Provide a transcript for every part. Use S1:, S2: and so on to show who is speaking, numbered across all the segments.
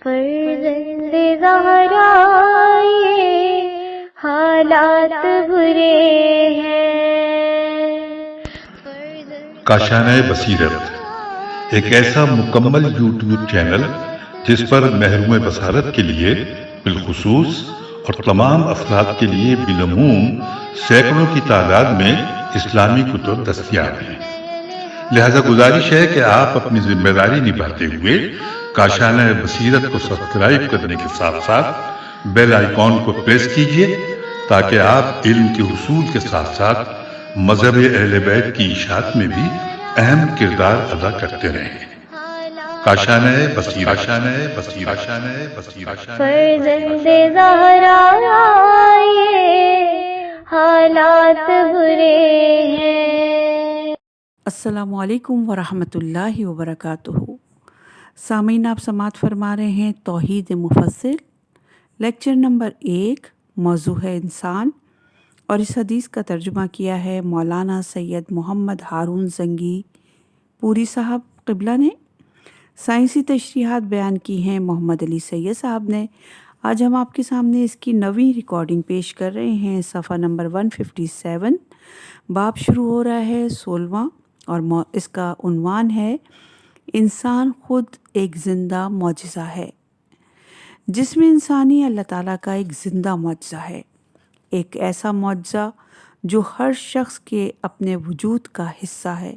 S1: فرزند زہرا یہ حالات برے ہیں۔
S2: کاشانۂ بصیرت ایک ایسا مکمل یوٹیوب چینل جس پر محروم بصارت کے لیے بالخصوص اور تمام افراد کے لیے بالعموم سینکڑوں کی تعداد میں اسلامی کتب دستیاب ہیں۔ لہذا گزارش ہے کہ آپ اپنی ذمہ داری نبھاتے ہوئے کاشانۂ بصیرت کو سبسکرائب کرنے کے ساتھ ساتھ بیل آئیکن کو پریس کیجیے تاکہ آپ علم کے حصول کے ساتھ ساتھ مذہب اہل بیت کی اشاعت میں بھی اہم کردار ادا کرتے رہیں۔ کاشانۂ بصیرت، کاشانۂ بصیرت، کاشانۂ بصیرت۔
S1: فرزند زہرا یہ حالات برے ہیں۔
S3: السلام علیکم ورحمۃ اللہ وبرکاتہ۔ سامعین، آپ سماعت فرما رہے ہیں توحید مفصل لیکچر نمبر 1، موضوع ہے انسان، اور اس حدیث کا ترجمہ کیا ہے مولانا سید محمد ہارون زنگی پوری صاحب قبلہ نے۔ سائنسی تشریحات بیان کی ہیں محمد علی سید صاحب نے۔ آج ہم آپ کے سامنے اس کی نویں ریکارڈنگ پیش کر رہے ہیں، صفحہ نمبر 157۔ باب شروع ہو رہا ہے 16واں، اور اس کا عنوان ہے انسان خود ایک زندہ معجزہ ہے۔ جسم انسانی اللہ تعالیٰ کا ایک زندہ معجزہ ہے، ایک ایسا معجزہ جو ہر شخص کے اپنے وجود کا حصہ ہے۔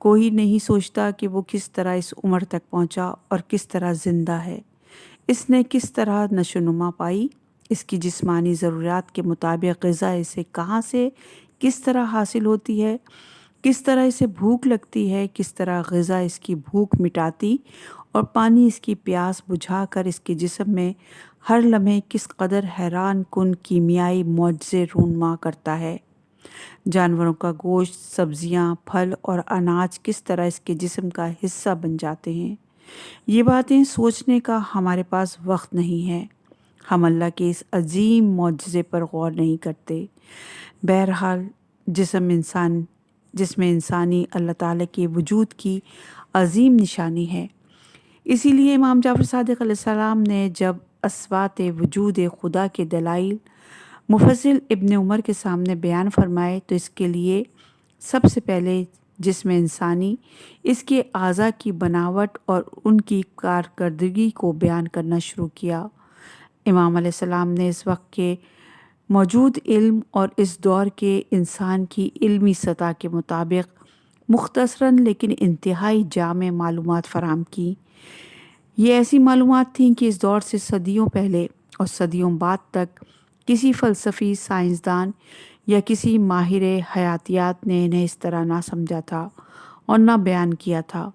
S3: کوئی نہیں سوچتا کہ وہ کس طرح اس عمر تک پہنچا اور کس طرح زندہ ہے، اس نے کس طرح نشو و نما پائی، اس کی جسمانی ضروریات کے مطابق غذا اسے کہاں سے کس طرح حاصل ہوتی ہے، کس طرح اسے بھوک لگتی ہے، کس طرح غذا اس کی بھوک مٹاتی اور پانی اس کی پیاس بجھا کر اس کے جسم میں ہر لمحے کس قدر حیران کن کیمیائی معجزے رونما کرتا ہے۔ جانوروں کا گوشت، سبزیاں، پھل اور اناج کس طرح اس کے جسم کا حصہ بن جاتے ہیں۔ یہ باتیں سوچنے کا ہمارے پاس وقت نہیں ہے، ہم اللہ کے اس عظیم معجزے پر غور نہیں کرتے۔ بہرحال جسم انسانی اللہ تعالیٰ کے وجود کی عظیم نشانی ہے۔ اسی لیے امام جعفر صادق علیہ السلام نے جب اثبات وجود خدا کے دلائل مفصل ابن عمر کے سامنے بیان فرمائے تو اس کے لیے سب سے پہلے جسم انسانی، اس کے اعضاء کی بناوٹ اور ان کی کارکردگی کو بیان کرنا شروع کیا۔ امام علیہ السلام نے اس وقت کے موجود علم اور اس دور کے انسان کی علمی سطح کے مطابق مختصراً لیکن انتہائی جامع معلومات فراہم کی۔ یہ ایسی معلومات تھیں کہ اس دور سے صدیوں پہلے اور صدیوں بعد تک کسی فلسفی، سائنسدان یا کسی ماہر حیاتیات نے انہیں اس طرح نہ سمجھا تھا اور نہ بیان کیا تھا۔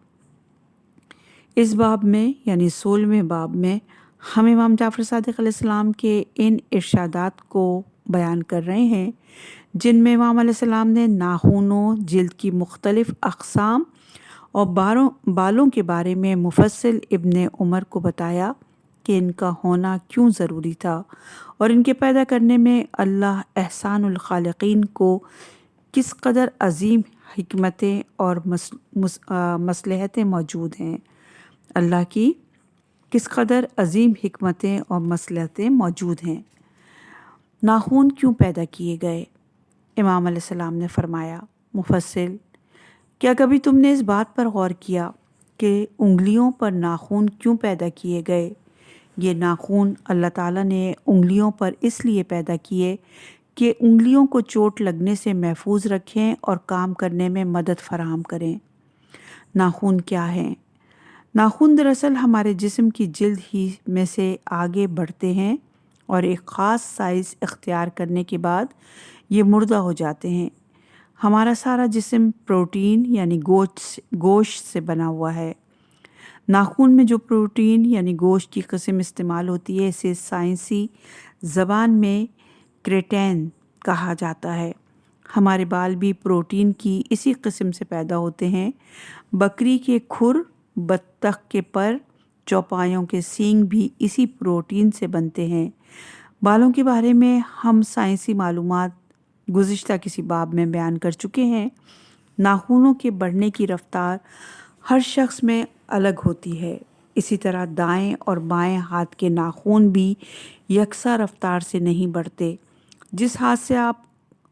S3: اس باب میں یعنی 16ویں باب میں ہم امام جعفر صادق علیہ السلام کے ان ارشادات کو بیان کر رہے ہیں جن میں امام علیہ السلام نے ناخنوں، جلد کی مختلف اقسام اور بالوں کے بارے میں مفصل ابن عمر کو بتایا کہ ان کا ہونا کیوں ضروری تھا اور ان کے پیدا کرنے میں اللہ احسان الخالقین کو کس قدر عظیم حکمتیں اور مصلحتیں موجود ہیں، اللہ کی کس قدر عظیم حکمتیں اور مصلحتیں موجود ہیں۔ ناخن کیوں پیدا کیے گئے؟ امام علیہ السلام نے فرمایا، مفصل، کیا کبھی تم نے اس بات پر غور کیا کہ انگلیوں پر ناخن کیوں پیدا کیے گئے؟ یہ ناخن اللہ تعالیٰ نے انگلیوں پر اس لیے پیدا کیے کہ انگلیوں کو چوٹ لگنے سے محفوظ رکھیں اور کام کرنے میں مدد فراہم کریں۔ ناخن کیا ہیں؟ ناخن دراصل ہمارے جسم کی جلد ہی میں سے آگے بڑھتے ہیں اور ایک خاص سائز اختیار کرنے کے بعد یہ مردہ ہو جاتے ہیں۔ ہمارا سارا جسم پروٹین یعنی گوشت سے بنا ہوا ہے۔ ناخن میں جو پروٹین یعنی گوشت کی قسم استعمال ہوتی ہے اسے سائنسی زبان میں کیراٹن کہا جاتا ہے۔ ہمارے بال بھی پروٹین کی اسی قسم سے پیدا ہوتے ہیں۔ بکری کے کھر، بطخ کے پر، چوپایوں کے سینگ بھی اسی پروٹین سے بنتے ہیں۔ بالوں کے بارے میں ہم سائنسی معلومات گزشتہ کسی باب میں بیان کر چکے ہیں۔ ناخنوں کے بڑھنے کی رفتار ہر شخص میں الگ ہوتی ہے۔ اسی طرح دائیں اور بائیں ہاتھ کے ناخن بھی یکساں رفتار سے نہیں بڑھتے۔ جس ہاتھ سے آپ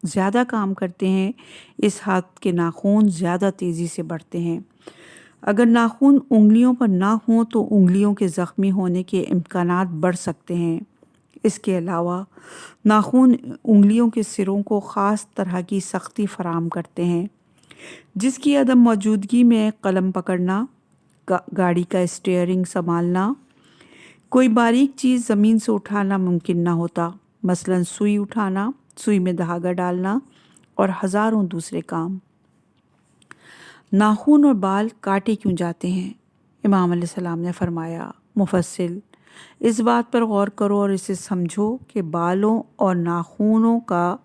S3: زیادہ کام کرتے ہیں اس ہاتھ کے ناخن زیادہ تیزی سے بڑھتے ہیں۔ اگر ناخن انگلیوں پر نہ ہوں تو انگلیوں کے زخمی ہونے کے امکانات بڑھ سکتے ہیں۔ اس کے علاوہ ناخن انگلیوں کے سروں کو خاص طرح کی سختی فراہم کرتے ہیں، جس کی عدم موجودگی میں قلم پکڑنا، گاڑی کا اسٹیئرنگ سنبھالنا، کوئی باریک چیز زمین سے اٹھانا ممکن نہ ہوتا، مثلاً سوئی اٹھانا، سوئی میں دھاگا ڈالنا اور ہزاروں دوسرے کام۔ ناخن اور بال کاٹے کیوں جاتے ہیں؟ امام علیہ السلام نے فرمایا، مفصل اس بات پر غور کرو اور اسے سمجھو کہ بالوں اور ناخنوں کا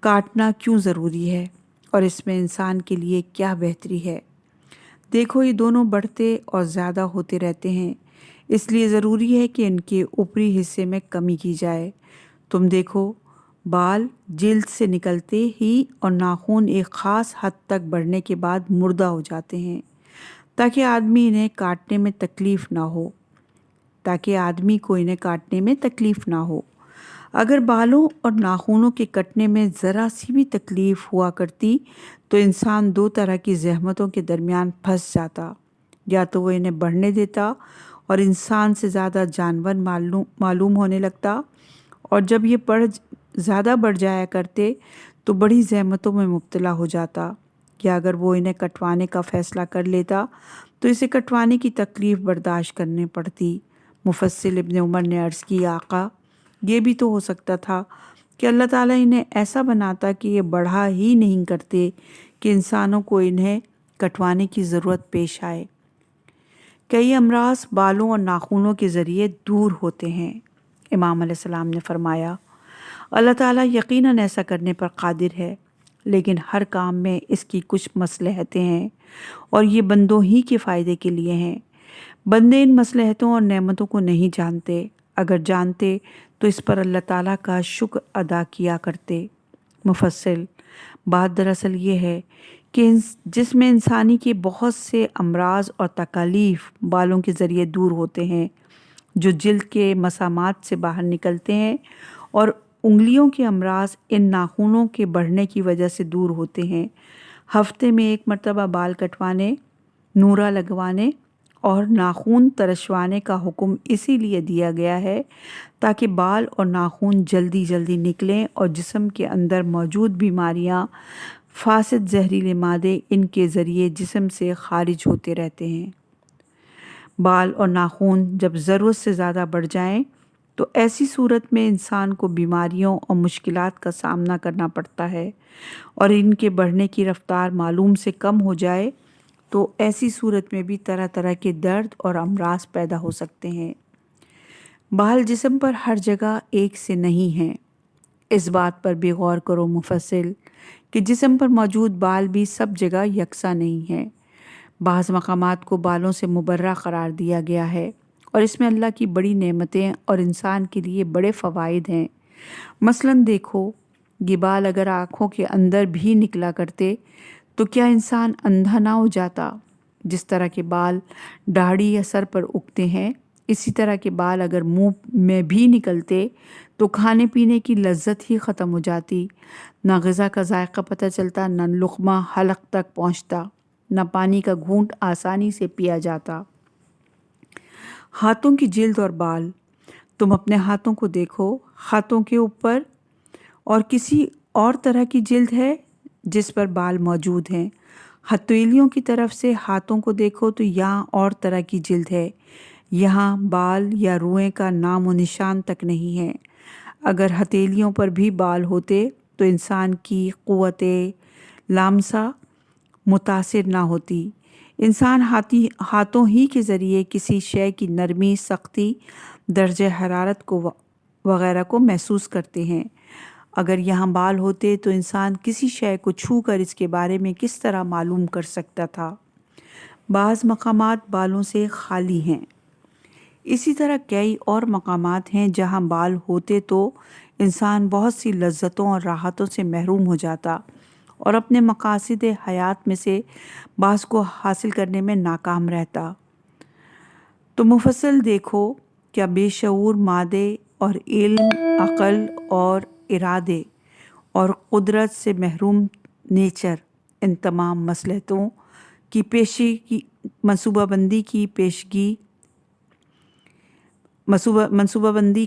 S3: کاٹنا کیوں ضروری ہے اور اس میں انسان کے لیے کیا بہتری ہے۔ دیکھو یہ دونوں بڑھتے اور زیادہ ہوتے رہتے ہیں، اس لیے ضروری ہے کہ ان کے اوپری حصے میں کمی کی جائے۔ تم دیکھو بال جلد سے نکلتے ہی اور ناخن ایک خاص حد تک بڑھنے کے بعد مردہ ہو جاتے ہیں تاکہ آدمی انہیں کاٹنے میں تکلیف نہ ہو۔ اگر بالوں اور ناخنوں کے کٹنے میں ذرا سی بھی تکلیف ہوا کرتی تو انسان دو طرح کی زحمتوں کے درمیان پھنس جاتا، یا تو وہ انہیں بڑھنے دیتا اور انسان سے زیادہ جانور معلوم ہونے لگتا، اور جب یہ زیادہ بڑھ جایا کرتے تو بڑی زحمتوں میں مبتلا ہو جاتا، یا اگر وہ انہیں کٹوانے کا فیصلہ کر لیتا تو اسے کٹوانے کی تکلیف برداشت کرنی پڑتی۔ مفصل ابن عمر نے عرض کی، آقا یہ بھی تو ہو سکتا تھا کہ اللہ تعالیٰ انہیں ایسا بناتا کہ یہ بڑھا ہی نہیں کرتے کہ انسانوں کو انہیں کٹوانے کی ضرورت پیش آئے۔ کئی امراض بالوں اور ناخنوں کے ذریعے دور ہوتے ہیں۔ امام علیہ السلام نے فرمایا، اللہ تعالیٰ یقیناً ایسا کرنے پر قادر ہے، لیکن ہر کام میں اس کی کچھ مصلحتیں ہیں اور یہ بندوں ہی کے فائدے کے لیے ہیں۔ بندے ان مصلحتوں اور نعمتوں کو نہیں جانتے، اگر جانتے تو اس پر اللہ تعالیٰ کا شکر ادا کیا کرتے۔ مفصل بات دراصل یہ ہے کہ جس میں انسانی کے بہت سے امراض اور تکالیف بالوں کے ذریعے دور ہوتے ہیں جو جلد کے مسامات سے باہر نکلتے ہیں، اور انگلیوں کے امراض ان ناخنوں کے بڑھنے کی وجہ سے دور ہوتے ہیں۔ ہفتے میں ایک مرتبہ بال کٹوانے، نورا لگوانے اور ناخن ترشوانے کا حکم اسی لیے دیا گیا ہے تاکہ بال اور ناخن جلدی نکلیں اور جسم کے اندر موجود بیماریاں، فاسد زہریلے مادے ان کے ذریعے جسم سے خارج ہوتے رہتے ہیں۔ بال اور ناخن جب ضرورت سے زیادہ بڑھ جائیں تو ایسی صورت میں انسان کو بیماریوں اور مشکلات کا سامنا کرنا پڑتا ہے، اور ان کے بڑھنے کی رفتار معلوم سے کم ہو جائے تو ایسی صورت میں بھی طرح طرح کے درد اور امراض پیدا ہو سکتے ہیں۔ بال جسم پر ہر جگہ ایک سے نہیں ہیں، اس بات پر بھی غور کرو مفصل کہ جسم پر موجود بال بھی سب جگہ یکساں نہیں ہیں۔ بعض مقامات کو بالوں سے مبرہ قرار دیا گیا ہے اور اس میں اللہ کی بڑی نعمتیں اور انسان کے لیے بڑے فوائد ہیں۔ مثلاً دیکھو، یہ بال اگر آنکھوں کے اندر بھی نکلا کرتے تو کیا انسان اندھا نہ ہو جاتا؟ جس طرح کے بال داڑھی یا سر پر اگتے ہیں، اسی طرح کے بال اگر منہ میں بھی نکلتے تو کھانے پینے کی لذت ہی ختم ہو جاتی، نہ غذا کا ذائقہ پتہ چلتا، نہ لقمہ حلق تک پہنچتا، نہ پانی کا گھونٹ آسانی سے پیا جاتا۔ ہاتھوں کی جلد اور بال، تم اپنے ہاتھوں کو دیکھو، ہاتھوں کے اوپر اور کسی اور طرح کی جلد ہے جس پر بال موجود ہیں۔ ہتھیلیوں کی طرف سے ہاتھوں کو دیکھو تو یہاں اور طرح کی جلد ہے، یہاں بال یا روئیں کا نام و نشان تک نہیں ہے۔ اگر ہتھیلیوں پر بھی بال ہوتے تو انسان کی قوت لامسہ متاثر نہ ہوتی۔ انسان ہاتھوں ہی کے ذریعے کسی شے کی نرمی، سختی، درجہ حرارت کو وغیرہ کو محسوس کرتے ہیں۔ اگر یہاں بال ہوتے تو انسان کسی شے کو چھو کر اس کے بارے میں کس طرح معلوم کر سکتا تھا؟ بعض مقامات بالوں سے خالی ہیں، اسی طرح کئی اور مقامات ہیں جہاں بال ہوتے تو انسان بہت سی لذتوں اور راحتوں سے محروم ہو جاتا اور اپنے مقاصد حیات میں سے بعض کو حاصل کرنے میں ناکام رہتا۔ تو مفصل دیکھو کیا بے شعور مادے اور علم، عقل اور ارادے اور قدرت سے محروم نیچر ان تمام مصلحتوں کی منصوبہ بندی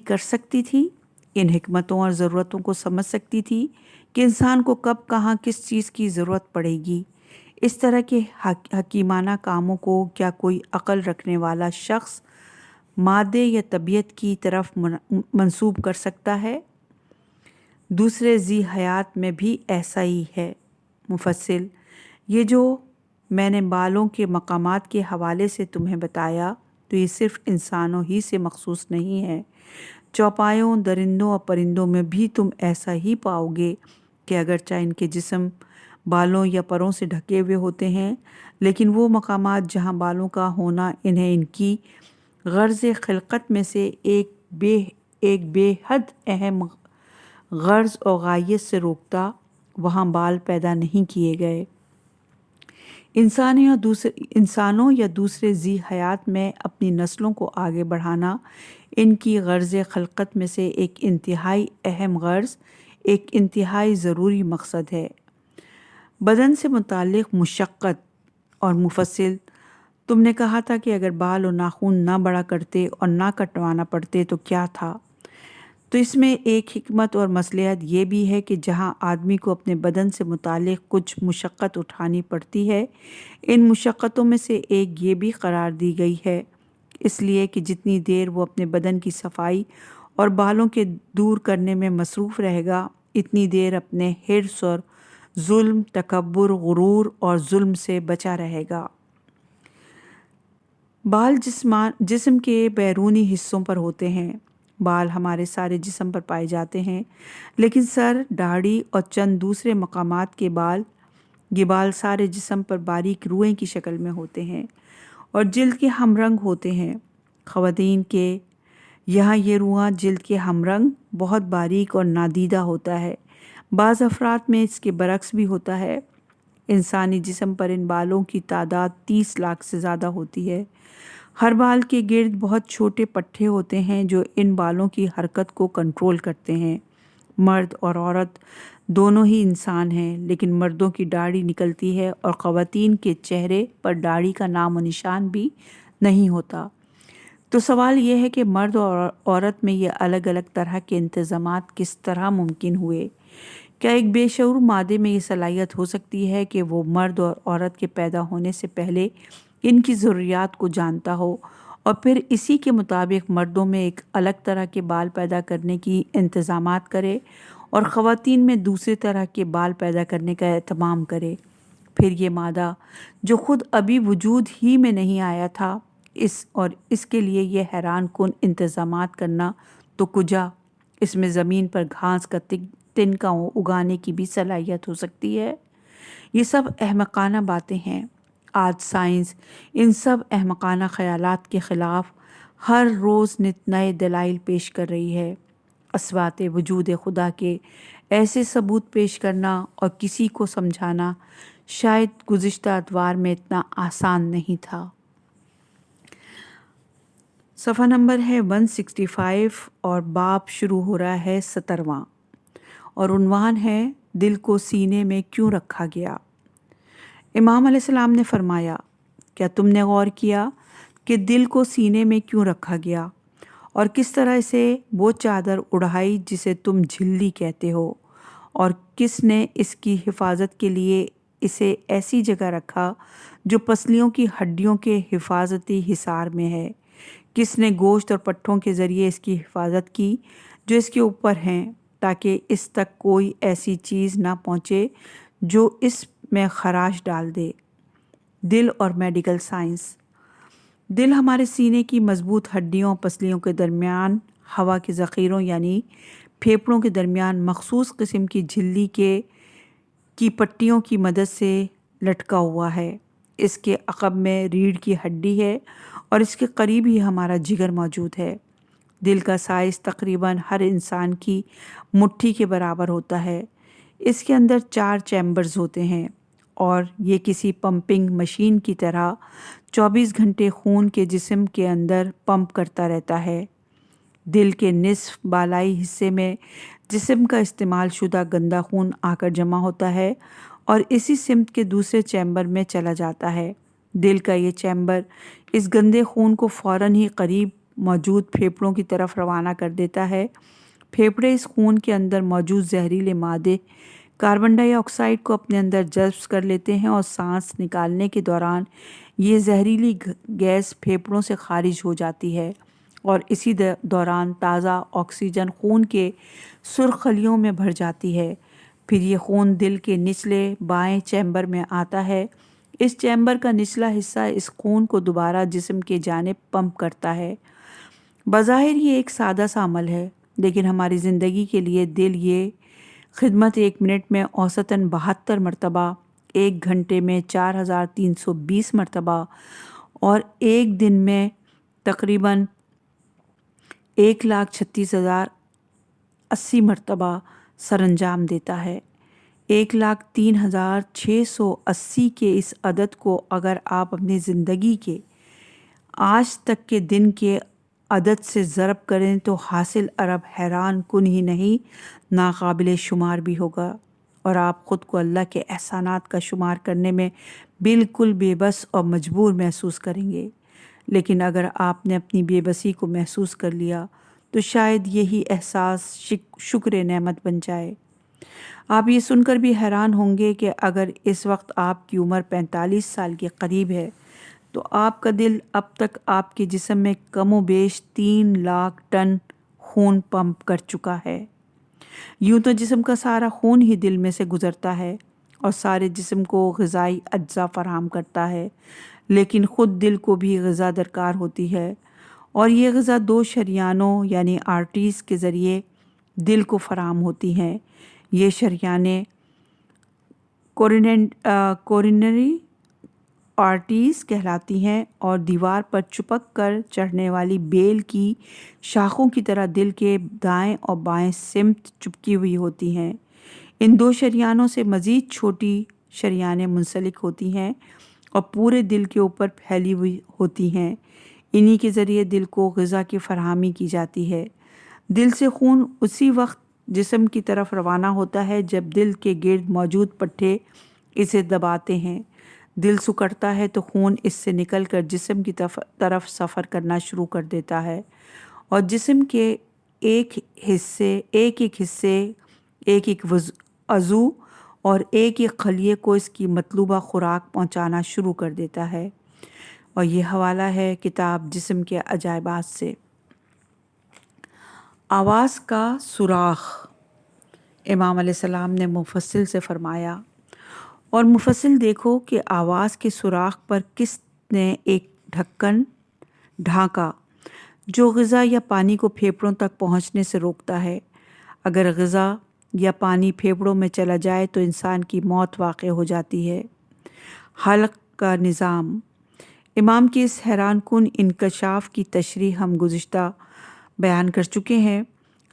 S3: کر سکتی تھی، ان حکمتوں اور ضرورتوں کو سمجھ سکتی تھی کہ انسان کو کب کہاں کس چیز کی ضرورت پڑے گی۔ اس طرح کے حکیمانہ کاموں کو کیا کوئی عقل رکھنے والا شخص مادے یا طبیعت کی طرف منسوب کر سکتا ہے؟ دوسرے ذی حیات میں بھی ایسا ہی ہے۔ مفصل، یہ جو میں نے بالوں کے مقامات کے حوالے سے تمہیں بتایا تو یہ صرف انسانوں ہی سے مخصوص نہیں ہے، چوپایوں، درندوں اور پرندوں میں بھی تم ایسا ہی پاؤ گے کہ اگرچہ ان کے جسم بالوں یا پروں سے ڈھکے ہوئے ہوتے ہیں، لیکن وہ مقامات جہاں بالوں کا ہونا انہیں ان کی غرض خلقت میں سے ایک بے حد اہم غرض اور غایت سے روکتا، وہاں بال پیدا نہیں کیے گئے۔ انسانوں یا دوسرے ذی حیات میں اپنی نسلوں کو آگے بڑھانا ان کی غرض خلقت میں سے ایک انتہائی اہم غرض، ایک انتہائی ضروری مقصد ہے۔ بدن سے متعلق مشقت اور مفصل، تم نے کہا تھا کہ اگر بال اور ناخن نہ بڑا کرتے اور نہ کٹوانا پڑتے تو کیا تھا؟ تو اس میں ایک حکمت اور مصلحت یہ بھی ہے کہ جہاں آدمی کو اپنے بدن سے متعلق کچھ مشقت اٹھانی پڑتی ہے، ان مشقتوں میں سے ایک یہ بھی قرار دی گئی ہے، اس لیے کہ جتنی دیر وہ اپنے بدن کی صفائی اور بالوں کے دور کرنے میں مصروف رہے گا، اتنی دیر اپنے حرص اور ظلم، تکبر، غرور اور ظلم سے بچا رہے گا۔ بال جسم کے بیرونی حصوں پر ہوتے ہیں۔ بال ہمارے سارے جسم پر پائے جاتے ہیں، لیکن سر، داڑھی اور چند دوسرے مقامات کے یہ بال سارے جسم پر باریک روئیں کی شکل میں ہوتے ہیں اور جلد کے ہم رنگ ہوتے ہیں۔ خواتین کے یہاں یہ رواں جلد کے ہم رنگ بہت باریک اور نادیدہ ہوتا ہے، بعض افراد میں اس کے برعکس بھی ہوتا ہے۔ انسانی جسم پر ان بالوں کی تعداد 30 لاکھ سے زیادہ ہوتی ہے۔ ہر بال کے گرد بہت چھوٹے پٹھے ہوتے ہیں جو ان بالوں کی حرکت کو کنٹرول کرتے ہیں۔ مرد اور عورت دونوں ہی انسان ہیں، لیکن مردوں کی داڑھی نکلتی ہے اور خواتین کے چہرے پر داڑھی کا نام و نشان بھی نہیں ہوتا۔ تو سوال یہ ہے کہ مرد اور عورت میں یہ الگ الگ طرح کے انتظامات کس طرح ممکن ہوئے؟ کیا ایک بے شعور مادے میں یہ صلاحیت ہو سکتی ہے کہ وہ مرد اور عورت کے پیدا ہونے سے پہلے ان کی ضروریات کو جانتا ہو اور پھر اسی کے مطابق مردوں میں ایک الگ طرح کے بال پیدا کرنے کی انتظامات کرے اور خواتین میں دوسرے طرح کے بال پیدا کرنے کا اہتمام کرے؟ پھر یہ مادہ جو خود ابھی وجود ہی میں نہیں آیا تھا، اس کے لیے یہ حیران کن انتظامات کرنا تو کجا، اس میں زمین پر گھاس کا تنکا اگانے کی بھی صلاحیت ہو سکتی ہے؟ یہ سب احمقانہ باتیں ہیں۔ آج سائنس ان سب احمقانہ خیالات کے خلاف ہر روز نت نئے دلائل پیش کر رہی ہے۔ اثبات وجود خدا کے ایسے ثبوت پیش کرنا اور کسی کو سمجھانا شاید گزشتہ ادوار میں اتنا آسان نہیں تھا۔ صفحہ نمبر ہے 165 اور باب شروع ہو رہا ہے 17واں اور عنوان ہے دل کو سینے میں کیوں رکھا گیا۔ امام علیہ السلام نے فرمایا، کیا تم نے غور کیا کہ دل کو سینے میں کیوں رکھا گیا اور کس طرح اسے وہ چادر اڑائی جسے تم جھلی کہتے ہو، اور کس نے اس کی حفاظت کے لیے اسے ایسی جگہ رکھا جو پسلیوں کی ہڈیوں کے حفاظتی حصار میں ہے؟ کس نے گوشت اور پٹھوں کے ذریعے اس کی حفاظت کی جو اس کے اوپر ہیں، تاکہ اس تک کوئی ایسی چیز نہ پہنچے جو اس میں خراش ڈال دے؟ دل اور میڈیکل سائنس۔ دل ہمارے سینے کی مضبوط ہڈیوں پسلیوں کے درمیان ہوا کے ذخیروں یعنی پھیپھڑوں کے درمیان مخصوص قسم کی جھلی کی پٹیوں کی مدد سے لٹکا ہوا ہے۔ اس کے عقب میں ریڑھ کی ہڈی ہے اور اس کے قریب ہی ہمارا جگر موجود ہے۔ دل کا سائز تقریباً ہر انسان کی مٹھی کے برابر ہوتا ہے۔ اس کے اندر 4 چیمبرز ہوتے ہیں اور یہ کسی پمپنگ مشین کی طرح 24 گھنٹے خون کے جسم کے اندر پمپ کرتا رہتا ہے۔ دل کے نصف بالائی حصے میں جسم کا استعمال شدہ گندا خون آ کر جمع ہوتا ہے اور اسی سمت کے دوسرے چیمبر میں چلا جاتا ہے۔ دل کا یہ چیمبر اس گندے خون کو فوراً ہی قریب موجود پھیپھڑوں کی طرف روانہ کر دیتا ہے۔ پھیپھڑے اس خون کے اندر موجود زہریلے مادے کاربن ڈائی آکسائڈ کو اپنے اندر جذب کر لیتے ہیں اور سانس نکالنے کے دوران یہ زہریلی گیس پھیپھڑوں سے خارج ہو جاتی ہے اور اسی دوران تازہ آکسیجن خون کے سرخ خلیوں میں بھر جاتی ہے۔ پھر یہ خون دل کے نچلے بائیں چیمبر میں آتا ہے۔ اس چیمبر کا نچلا حصہ اس خون کو دوبارہ جسم کے جانب پمپ کرتا ہے۔ بظاہر یہ ایک سادہ سا عمل ہے، لیکن ہماری زندگی کے لیے دل یہ خدمت 1 منٹ میں اوسطاً 72 مرتبہ، 1 گھنٹے میں 4320 مرتبہ اور ایک دن میں تقریباً 1,36,080 مرتبہ سر انجام دیتا ہے۔ 1,03,680 کے اس عدد کو اگر آپ اپنی زندگی کے آج تک کے دن کے عدد سے ضرب کریں تو حاصل عرب حیران کن ہی نہیں ناقابل شمار بھی ہوگا، اور آپ خود کو اللہ کے احسانات کا شمار کرنے میں بالکل بے بس اور مجبور محسوس کریں گے۔ لیکن اگر آپ نے اپنی بے بسی کو محسوس کر لیا تو شاید یہی احساس شکر نعمت بن جائے۔ آپ یہ سن کر بھی حیران ہوں گے کہ اگر اس وقت آپ کی عمر 45 سال کے قریب ہے تو آپ کا دل اب تک آپ کے جسم میں کم و بیش 3 لاکھ ٹن خون پمپ کر چکا ہے۔ یوں تو جسم کا سارا خون ہی دل میں سے گزرتا ہے اور سارے جسم کو غذائی اجزاء فراہم کرتا ہے، لیکن خود دل کو بھی غذا درکار ہوتی ہے، اور یہ غذا 2 شریانوں یعنی آرٹریز کے ذریعے دل کو فراہم ہوتی ہیں۔ یہ شریانیں کورونری آرٹریز کہلاتی ہیں اور دیوار پر چپک کر چڑھنے والی بیل کی شاخوں کی طرح دل کے دائیں اور بائیں سمت چپکی ہوئی ہوتی ہیں۔ ان 2 شریانوں سے مزید چھوٹی شریانیں منسلک ہوتی ہیں اور پورے دل کے اوپر پھیلی ہوئی ہوتی ہیں۔ انہی کے ذریعے دل کو غذا کی فراہمی کی جاتی ہے۔ دل سے خون اسی وقت جسم کی طرف روانہ ہوتا ہے جب دل کے گرد موجود پٹھے اسے دباتے ہیں۔ دل سکڑتا ہے تو خون اس سے نکل کر جسم کی طرف سفر کرنا شروع کر دیتا ہے اور جسم کے ایک ایک عضو اور ایک خلیے کو اس کی مطلوبہ خوراک پہنچانا شروع کر دیتا ہے۔ اور یہ حوالہ ہے کتاب جسم کے عجائبات سے۔ آواز کا سوراخ۔ امام علیہ السلام نے مفصل سے فرمایا، اور مفصل دیکھو کہ آواز کے سوراخ پر کس نے ایک ڈھکن ڈھانکا جو غذا یا پانی کو پھیپھڑوں تک پہنچنے سے روکتا ہے۔ اگر غذا یا پانی پھیپھڑوں میں چلا جائے تو انسان کی موت واقع ہو جاتی ہے۔ حلق کا نظام۔ امام کے اس حیران کن انکشاف کی تشریح ہم گزشتہ بیان کر چکے ہیں،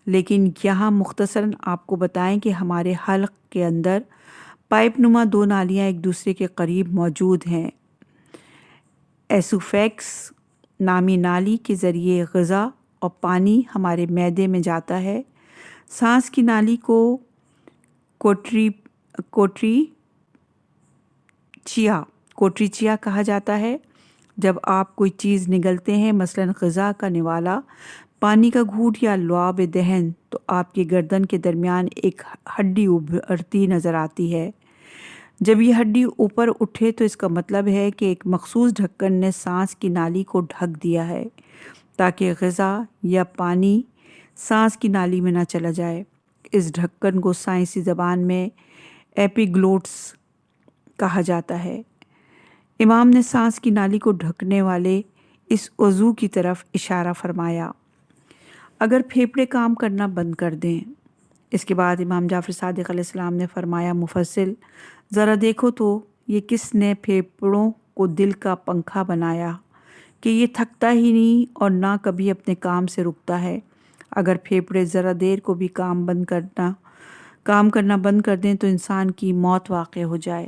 S3: لیکن یہاں مختصراً آپ کو بتائیں کہ ہمارے حلق کے اندر پائپ نما 2 نالیاں ایک دوسرے کے قریب موجود ہیں۔ ایسوفیکس نامی نالی کے ذریعے غذا اور پانی ہمارے معدے میں جاتا ہے۔ سانس کی نالی کو کوٹریچیا کہا جاتا ہے۔ جب آپ کوئی چیز نگلتے ہیں، مثلاً غذا کا نوالا، پانی کا گھونٹ یا لعاب دہن، تو آپ کی گردن کے درمیان ایک ہڈی ابھرتی نظر آتی ہے۔ جب یہ ہڈی اوپر اٹھے تو اس کا مطلب ہے کہ ایک مخصوص ڈھکن نے سانس کی نالی کو ڈھک دیا ہے تاکہ غذا یا پانی سانس کی نالی میں نہ چلا جائے۔ اس ڈھکن کو سائنسی زبان میں ایپیگلوٹس کہا جاتا ہے۔ امام نے سانس کی نالی کو ڈھکنے والے اس عضو کی طرف اشارہ فرمایا۔ اگر پھیپھڑے کام کرنا بند کر دیں۔ اس کے بعد امام جعفر صادق علیہ السلام نے فرمایا مفصل، ذرا دیکھو تو یہ کس نے پھیپھڑوں کو دل کا پنکھا بنایا کہ یہ تھکتا ہی نہیں اور نہ کبھی اپنے کام سے رکتا ہے۔ اگر پھیپھڑے ذرا دیر کو بھی کام کرنا بند کر دیں تو انسان کی موت واقع ہو جائے۔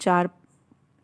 S3: 4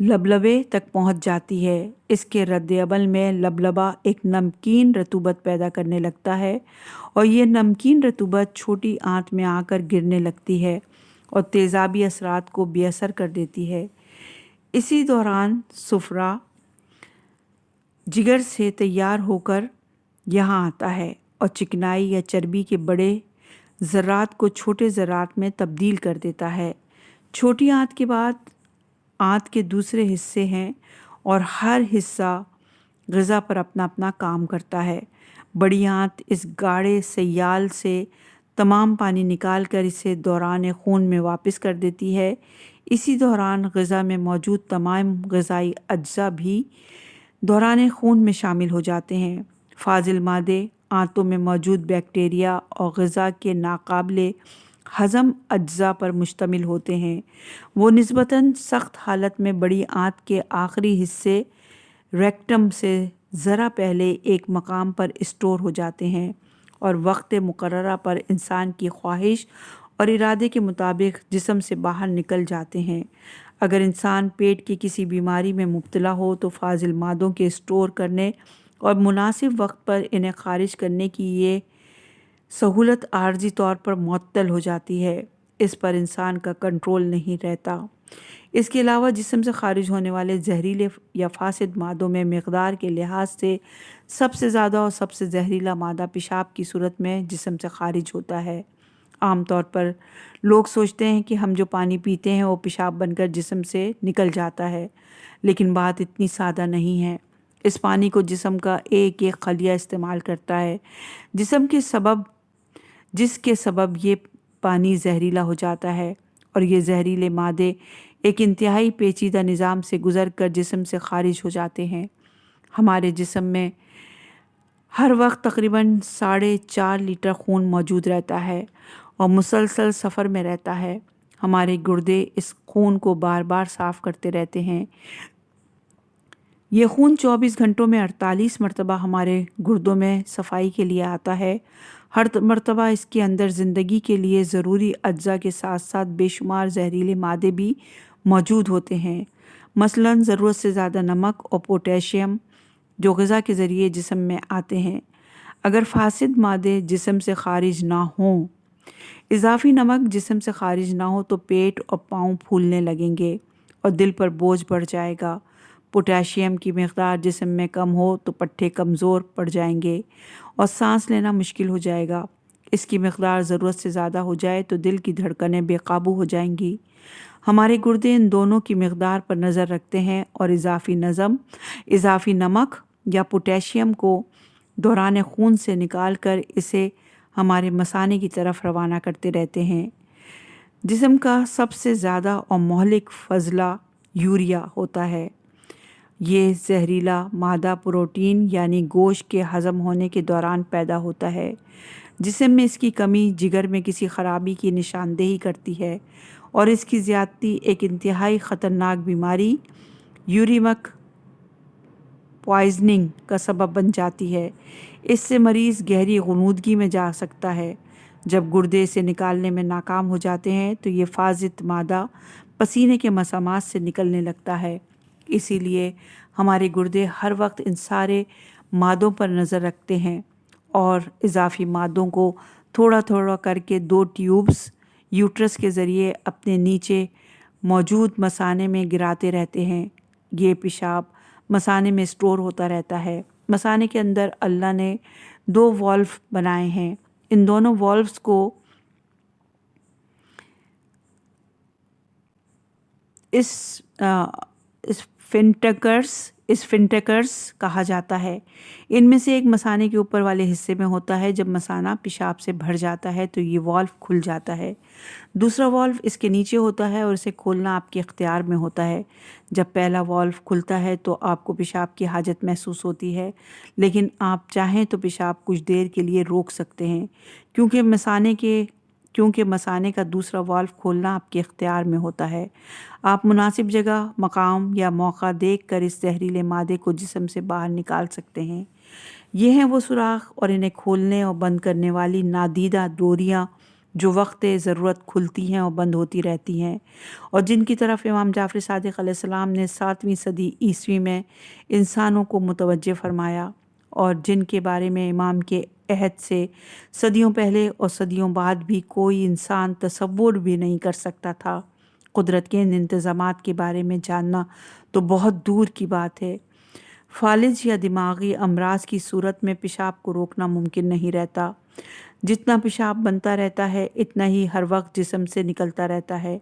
S3: لبلبے تک پہنچ جاتی ہے۔ اس کے رد عمل میں لبلبہ ایک نمکین رطوبت پیدا کرنے لگتا ہے اور یہ نمکین رطوبت چھوٹی آنت میں آ کر گرنے لگتی ہے اور تیزابی اثرات کو بے اثر کر دیتی ہے۔ اسی دوران صفرا جگر سے تیار ہو کر یہاں آتا ہے اور چکنائی یا چربی کے بڑے ذرات کو چھوٹے ذرات میں تبدیل کر دیتا ہے۔ چھوٹی آنت کے بعد آنت کے دوسرے حصے ہیں اور ہر حصہ غذا پر اپنا اپنا کام کرتا ہے۔ بڑی آنت اس گاڑھے سیال سے تمام پانی نکال کر اسے دوران خون میں واپس کر دیتی ہے۔ اسی دوران غذا میں موجود تمام غذائی اجزاء بھی دوران خون میں شامل ہو جاتے ہیں۔ فاضل مادے آنتوں میں موجود بیکٹیریا اور غذا کے ناقابل ہضم اجزاء پر مشتمل ہوتے ہیں۔ وہ نسبتاً سخت حالت میں بڑی آنت کے آخری حصے ریکٹم سے ذرا پہلے ایک مقام پر اسٹور ہو جاتے ہیں اور وقت مقررہ پر انسان کی خواہش اور ارادے کے مطابق جسم سے باہر نکل جاتے ہیں۔ اگر انسان پیٹ کی کسی بیماری میں مبتلا ہو تو فاضل مادوں کے اسٹور کرنے اور مناسب وقت پر انہیں خارج کرنے کی یہ سہولت عارضی طور پر معطل ہو جاتی ہے۔ اس پر انسان کا کنٹرول نہیں رہتا۔ اس کے علاوہ جسم سے خارج ہونے والے زہریلے یا فاسد مادوں میں مقدار کے لحاظ سے سب سے زیادہ اور سب سے زہریلا مادہ پیشاب کی صورت میں جسم سے خارج ہوتا ہے۔ عام طور پر لوگ سوچتے ہیں کہ ہم جو پانی پیتے ہیں وہ پیشاب بن کر جسم سے نکل جاتا ہے، لیکن بات اتنی سادہ نہیں ہے۔ اس پانی کو جسم کا ایک ایک خلیہ استعمال کرتا ہے، جس کے سبب یہ پانی زہریلا ہو جاتا ہے، اور یہ زہریلے مادے ایک انتہائی پیچیدہ نظام سے گزر کر جسم سے خارج ہو جاتے ہیں۔ ہمارے جسم میں ہر وقت تقریباً 4.5 لیٹر خون موجود رہتا ہے اور مسلسل سفر میں رہتا ہے۔ ہمارے گردے اس خون کو بار بار صاف کرتے رہتے ہیں۔ یہ خون 24 گھنٹوں میں 48 مرتبہ ہمارے گردوں میں صفائی کے لیے آتا ہے۔ ہر مرتبہ اس کے اندر زندگی کے لیے ضروری اجزاء کے ساتھ ساتھ بے شمار زہریلے مادے بھی موجود ہوتے ہیں، مثلاً ضرورت سے زیادہ نمک اور پوٹیشیم جو غذا کے ذریعے جسم میں آتے ہیں۔ اگر فاسد مادے جسم سے خارج نہ ہوں، اضافی نمک جسم سے خارج نہ ہو تو پیٹ اور پاؤں پھولنے لگیں گے اور دل پر بوجھ بڑھ جائے گا۔ پوٹیشیم کی مقدار جسم میں کم ہو تو پٹھے کمزور پڑ جائیں گے اور سانس لینا مشکل ہو جائے گا۔ اس کی مقدار ضرورت سے زیادہ ہو جائے تو دل کی دھڑکنیں بے قابو ہو جائیں گی۔ ہمارے گردے ان دونوں کی مقدار پر نظر رکھتے ہیں اور اضافی نمک یا پوٹیشیم کو دوران خون سے نکال کر اسے ہمارے مثانے کی طرف روانہ کرتے رہتے ہیں۔ جسم کا سب سے زیادہ اور مہلک فضلہ یوریا ہوتا ہے۔ یہ زہریلا مادہ پروٹین یعنی گوشت کے ہضم ہونے کے دوران پیدا ہوتا ہے۔ جسم میں اس کی کمی جگر میں کسی خرابی کی نشاندہی کرتی ہے اور اس کی زیادتی ایک انتہائی خطرناک بیماری یوریمک پوائزننگ کا سبب بن جاتی ہے۔ اس سے مریض گہری غنودگی میں جا سکتا ہے۔ جب گردے سے نکالنے میں ناکام ہو جاتے ہیں تو یہ فاسد مادہ پسینے کے مسامات سے نکلنے لگتا ہے۔ اسی لیے ہمارے گردے ہر وقت ان سارے مادوں پر نظر رکھتے ہیں اور اضافی مادوں کو تھوڑا تھوڑا کر کے 2 ٹیوبز یوٹرس کے ذریعے اپنے نیچے موجود مثانے میں گراتے رہتے ہیں۔ یہ پیشاب مثانے میں اسٹور ہوتا رہتا ہے۔ مثانے کے اندر اللہ نے 2 والو بنائے ہیں۔ ان دونوں والوز کو اسفنکٹرز کہا جاتا ہے۔ ان میں سے ایک مثانے کے اوپر والے حصے میں ہوتا ہے۔ جب مثانہ پیشاب سے بھر جاتا ہے تو یہ والو کھل جاتا ہے۔ دوسرا والو اس کے نیچے ہوتا ہے اور اسے کھولنا آپ کے اختیار میں ہوتا ہے۔ جب پہلا والو کھلتا ہے تو آپ کو پیشاب کی حاجت محسوس ہوتی ہے، لیکن آپ چاہیں تو پیشاب کچھ دیر کے لیے روک سکتے ہیں کیونکہ مثانے کا دوسرا والو کھولنا آپ کے اختیار میں ہوتا ہے۔ آپ مناسب جگہ، مقام یا موقع دیکھ کر اس زہریلے مادے کو جسم سے باہر نکال سکتے ہیں۔ یہ ہیں وہ سوراخ اور انہیں کھولنے اور بند کرنے والی نادیدہ ڈوریاں جو وقت ضرورت کھلتی ہیں اور بند ہوتی رہتی ہیں، اور جن کی طرف امام جعفر صادق علیہ السلام نے 7ویں صدی عیسوی میں انسانوں کو متوجہ فرمایا، اور جن کے بارے میں امام کے عہد سے صدیوں پہلے اور صدیوں بعد بھی کوئی انسان تصور بھی نہیں کر سکتا تھا۔ قدرت کے ان انتظامات کے بارے میں جاننا تو بہت دور کی بات ہے۔ فالج یا دماغی امراض کی صورت میں پیشاب کو روکنا ممکن نہیں رہتا۔ جتنا پیشاب بنتا رہتا ہے اتنا ہی ہر وقت جسم سے نکلتا رہتا ہے۔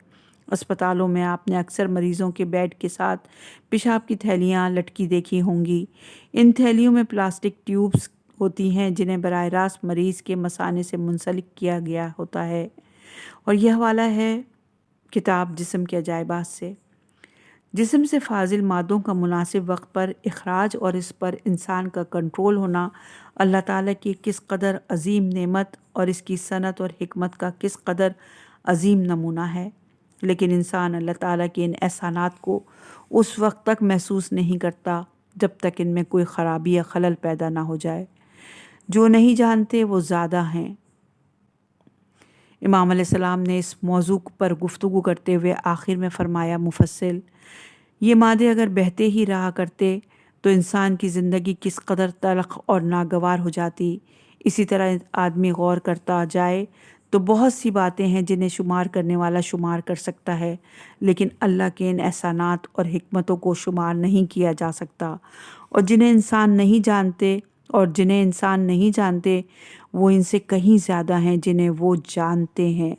S3: اسپتالوں میں آپ نے اکثر مریضوں کے بیڈ کے ساتھ پیشاب کی تھیلیاں لٹکی دیکھی ہوں گی۔ ان تھیلیوں میں پلاسٹک ٹیوبز ہوتی ہیں جنہیں براہ راست مریض کے مثانے سے منسلک کیا گیا ہوتا ہے، اور یہ حوالہ ہے کتاب جسم کے عجائبات سے۔ جسم سے فاضل مادوں کا مناسب وقت پر اخراج اور اس پر انسان کا کنٹرول ہونا اللہ تعالیٰ کی کس قدر عظیم نعمت اور اس کی صنعت اور حکمت کا کس قدر عظیم نمونہ ہے، لیکن انسان اللہ تعالیٰ کے ان احسانات کو اس وقت تک محسوس نہیں کرتا جب تک ان میں کوئی خرابی یا خلل پیدا نہ ہو جائے۔ جو نہیں جانتے وہ زیادہ ہیں۔ امام علیہ السلام نے اس موضوع پر گفتگو کرتے ہوئے آخر میں فرمایا، مفصل، یہ مادے اگر بہتے ہی رہا کرتے تو انسان کی زندگی کس قدر تلخ اور ناگوار ہو جاتی۔ اسی طرح آدمی غور کرتا جائے تو بہت سی باتیں ہیں جنہیں شمار کرنے والا شمار کر سکتا ہے، لیکن اللہ کے ان احسانات اور حکمتوں کو شمار نہیں کیا جا سکتا، اور جنہیں انسان نہیں جانتے وہ ان سے کہیں زیادہ ہیں جنہیں وہ جانتے ہیں۔